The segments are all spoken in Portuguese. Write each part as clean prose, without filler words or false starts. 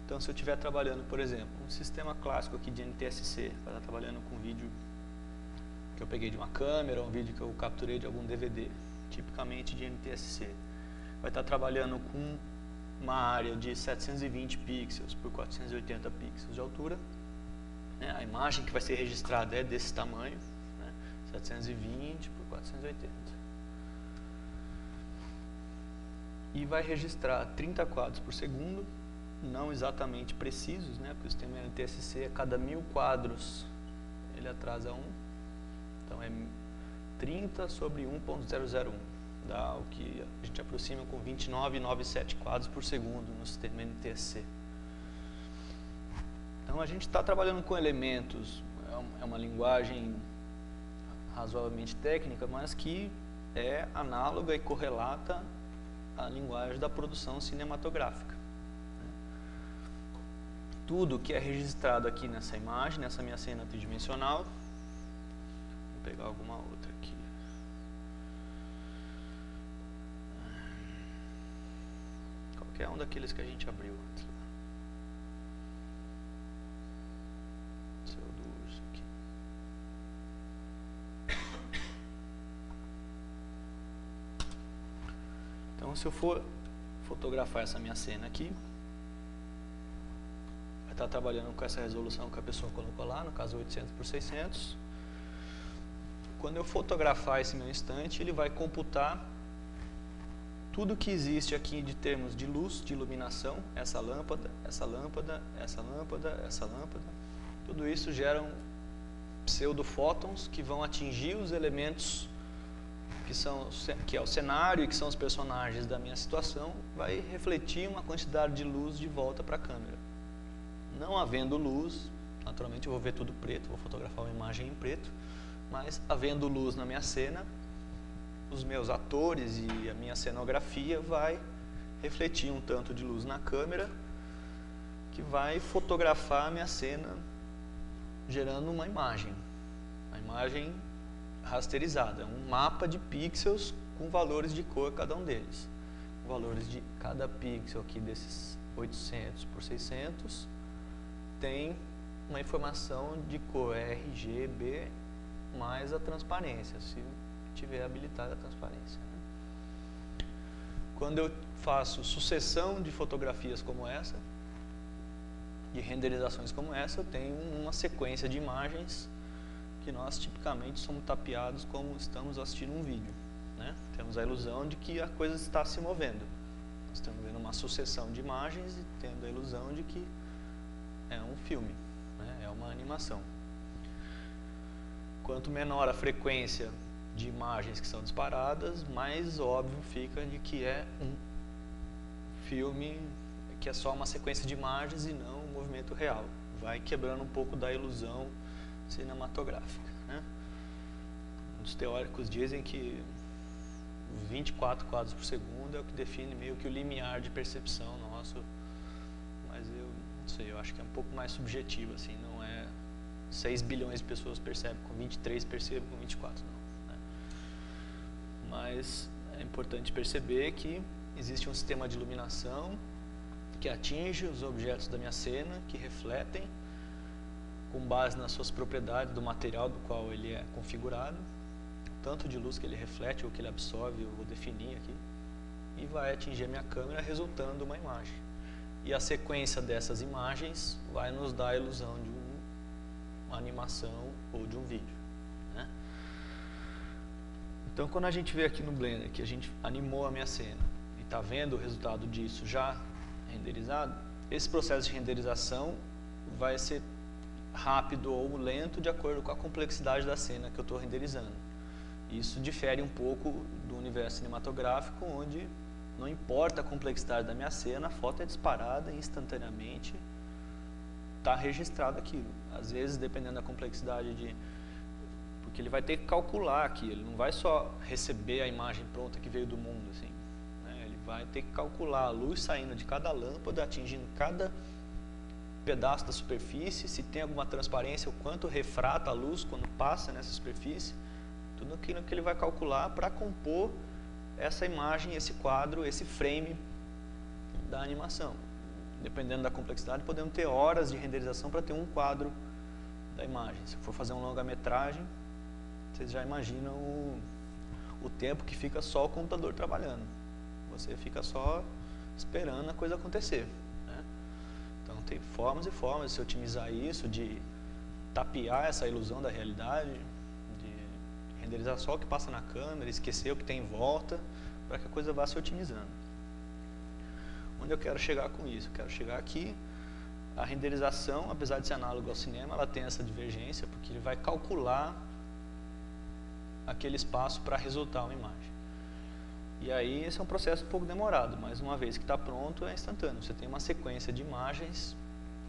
Então, se eu estiver trabalhando, por exemplo, um sistema clássico aqui de NTSC, para estar trabalhando com vídeo que eu peguei de uma câmera, um vídeo que eu capturei de algum DVD, tipicamente de NTSC, vai estar trabalhando com uma área de 720 pixels por 480 pixels de altura, né? A imagem que vai ser registrada é desse tamanho, né? 720 por 480. E vai registrar 30 quadros por segundo, não exatamente precisos, né? Porque o sistema NTSC, a cada 1000 quadros, ele atrasa 1. Então é 30 sobre 1.001. Dá o que a gente aproxima com 29,97 quadros por segundo no sistema NTSC. Então a gente está trabalhando com elementos, é uma linguagem razoavelmente técnica, mas que é análoga e correlata à linguagem da produção cinematográfica. Tudo que é registrado aqui nessa imagem, nessa minha cena tridimensional, vou pegar alguma outra aqui. Qualquer um daqueles que a gente abriu antes. Seu do urso aqui. Então, se eu for fotografar essa minha cena aqui, vai estar trabalhando com essa resolução que a pessoa colocou lá, no caso 800 por 600. Quando eu fotografar esse meu instante, ele vai computar tudo que existe aqui de termos de luz, de iluminação, essa lâmpada, essa lâmpada, essa lâmpada, essa lâmpada. Tudo isso gera pseudofótons que vão atingir os elementos que é o cenário e que são os personagens da minha situação, vai refletir uma quantidade de luz de volta para a câmera. Não havendo luz, naturalmente eu vou ver tudo preto, vou fotografar uma imagem em preto, mas havendo luz na minha cena, os meus atores e a minha cenografia vai refletir um tanto de luz na câmera que vai fotografar a minha cena gerando uma imagem rasterizada, um mapa de pixels com valores de cor cada um deles. Valores de cada pixel aqui desses 800 por 600 tem uma informação de cor RGB mais a transparência, se tiver habilitada a transparência, né? Quando eu faço sucessão de fotografias como essa, de renderizações como essa, eu tenho uma sequência de imagens que nós tipicamente somos tapeados como estamos assistindo um vídeo, né? Temos a ilusão de que a coisa está se movendo. Nós estamos vendo uma sucessão de imagens e tendo a ilusão de que é um filme, né? É uma animação. Quanto menor a frequência de imagens que são disparadas, mais óbvio fica de que é um filme, que é só uma sequência de imagens e não um movimento real. Vai quebrando um pouco da ilusão cinematográfica, né? Os teóricos dizem que 24 quadros por segundo é o que define meio que o limiar de percepção nosso, mas eu não sei, eu acho que é um pouco mais subjetivo, assim, não é 6 bilhões de pessoas percebem com 23, percebem com 24, não, né? Mas é importante perceber que existe um sistema de iluminação que atinge os objetos da minha cena, que refletem com base nas suas propriedades do material do qual ele é configurado, tanto de luz que ele reflete ou que ele absorve, eu vou definir aqui, e vai atingir a minha câmera resultando uma imagem. E a sequência dessas imagens vai nos dar a ilusão de uma animação ou de um vídeo, né? Então, quando a gente vê aqui no Blender que a gente animou a minha cena e está vendo o resultado disso já renderizado, esse processo de renderização vai ser rápido ou lento de acordo com a complexidade da cena que eu estou renderizando. Isso difere um pouco do universo cinematográfico, onde não importa a complexidade da minha cena, a foto é disparada instantaneamente, está registrado aquilo. Às vezes, dependendo da complexidade porque ele vai ter que calcular aqui, ele não vai só receber a imagem pronta que veio do mundo, assim, né? Ele vai ter que calcular a luz saindo de cada lâmpada, atingindo cada pedaço da superfície, se tem alguma transparência, o quanto refrata a luz quando passa nessa superfície, tudo aquilo que ele vai calcular para compor essa imagem, esse quadro, esse frame da animação. dependendo da complexidade, podemos ter horas de renderização para ter um quadro da imagem. Se for fazer um longa-metragem, vocês já imaginam o tempo que fica só o computador trabalhando. Você fica só esperando a coisa acontecer, né? Então tem formas e formas de se otimizar isso, de tapear essa ilusão da realidade, de renderizar só o que passa na câmera, esquecer o que tem em volta, para que a coisa vá se otimizando. Onde eu quero chegar com isso? Eu quero chegar aqui. A renderização, apesar de ser análogo ao cinema, ela tem essa divergência, porque ele vai calcular aquele espaço para resultar uma imagem. E aí esse é um processo um pouco demorado, mas uma vez que está pronto é instantâneo. Você tem uma sequência de imagens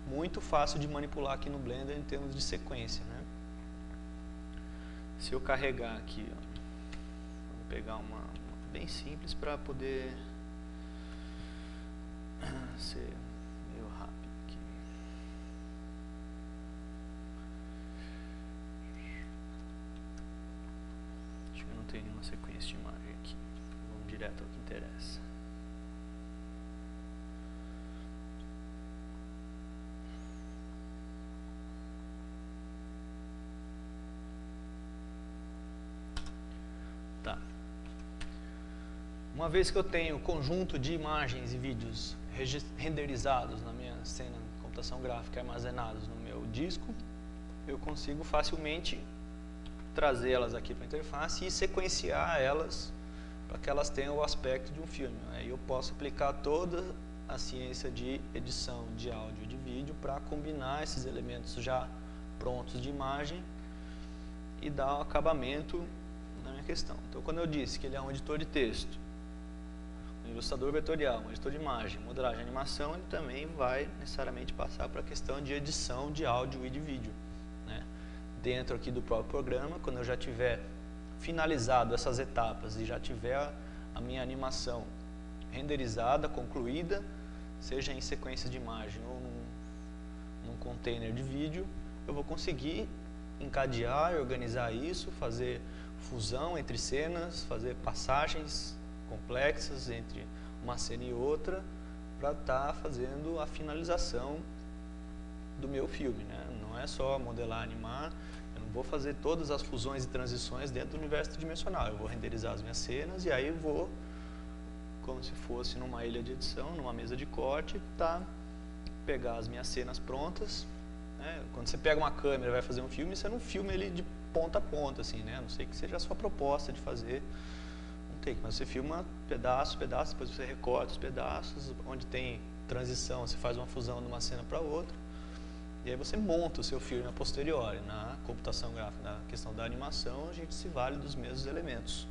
muito fácil de manipular aqui no Blender em termos de sequência, né? Se eu carregar aqui, ó, vou pegar uma bem simples para poder ser meio rápido aqui. Acho que eu não tenho nenhuma sequência de imagem aqui. Vamos direto ao que interessa. Tá. Uma vez que eu tenho conjunto de imagens e vídeos renderizados na minha cena de computação gráfica, armazenados no meu disco, eu consigo facilmente trazê-las aqui para a interface e sequenciar elas para que elas tenham o aspecto de um filme. Aí eu posso aplicar toda a ciência de edição de áudio e de vídeo para combinar esses elementos já prontos de imagem e dar o acabamento na minha questão. Então, quando eu disse que ele é um editor de texto, um ilustrador vetorial, um editor de imagem, modelagem e animação, ele também vai necessariamente passar para a questão de edição de áudio e de vídeo, né? Dentro aqui do próprio programa, quando eu já tiver finalizado essas etapas e já tiver a minha animação renderizada, concluída, seja em sequência de imagem ou num container de vídeo, eu vou conseguir encadear e organizar isso, fazer fusão entre cenas, fazer passagens complexas entre uma cena e outra, para estar fazendo a finalização do meu filme, né? Não é só modelar, animar, eu não vou fazer todas as fusões e transições dentro do universo tridimensional, eu vou renderizar as minhas cenas e aí eu vou, como se fosse numa ilha de edição, numa mesa de corte, pegar as minhas cenas prontas, né? Quando você pega uma câmera e vai fazer um filme, você não filma ele de ponta a ponta, assim, né? A não sei que seja a sua proposta de fazer, mas você filma pedaço, depois você recorta os pedaços, onde tem transição, você faz uma fusão de uma cena para outra, e aí você monta o seu filme a posteriori. Na computação gráfica, na questão da animação, a gente se vale dos mesmos elementos.